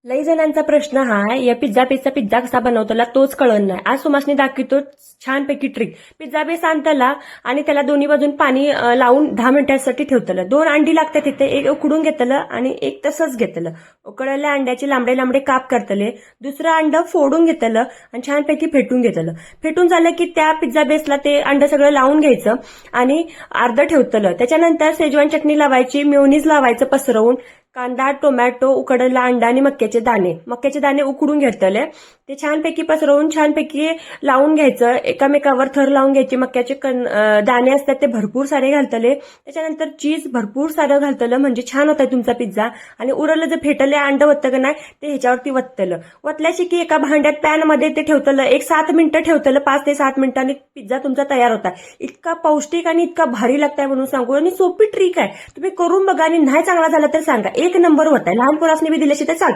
लई जणांचा प्रश्न हा आहे, या पिझ्झा कसा बनवतला तोच कळण नाही. आज सुमासने दाखवतो छानपैकी ट्रिक. पिझ्झा बेस आणतला आणि त्याला दोन्ही बाजून पाणी लावून 10 मिनिटांसाठी ठेवतलं. 2 अंडी लागतात तिथे, एक उकडून घेतलं आणि एक तसंच घेतलं. उकडलेल्या अंड्याचे लांबडे लांबडे काप करतले. दुसरं अंड फोडून घेतलं आणि छानपैकी फेटून घेतलं. फेटून झालं की त्या पिझ्झा बेसला ते अंड सगळं लावून घ्यायचं आणि अर्ध ठेवतलं. त्याच्यानंतर शेजवान चटणी लावायची, मेयोनीज लावायचं पसरवून, कांदा, टोमॅटो, उकडलेला अंडा आणि मक्याचे दाणे उकडून घेतले. ते छानपैकी पसरवून छानपैकी लावून घ्यायचं. एकामेकावर थर लावून घ्यायचे. मक्याचे दाणे असतात ते भरपूर सारे घालतले. त्याच्यानंतर चीज भरपूर सारं घालतलं म्हणजे छान होता तुमचा पिझ्झा. आणि उरलं जे फेटले अंड वत्तं का नाही ते ह्याच्यावरती वत्तलं. वतल्याशी की एका भांड्यात पॅनमध्ये ते ठेवतलं. 1-7 मिनिटं ठेवतलं. 5 ते 7 मिनिटांनी पिझ्झा तुमचा तयार होता. इतका पौष्टिक आणि इतका भारी लागताय म्हणून सांगू. आणि सोपी ट्रिक आहे, तुम्ही करून बघा आणि नाही चांगला झाला तर सांगा. 1 नंबर होता. लहान पोरासनी बी दिल्याशी तर चालतं.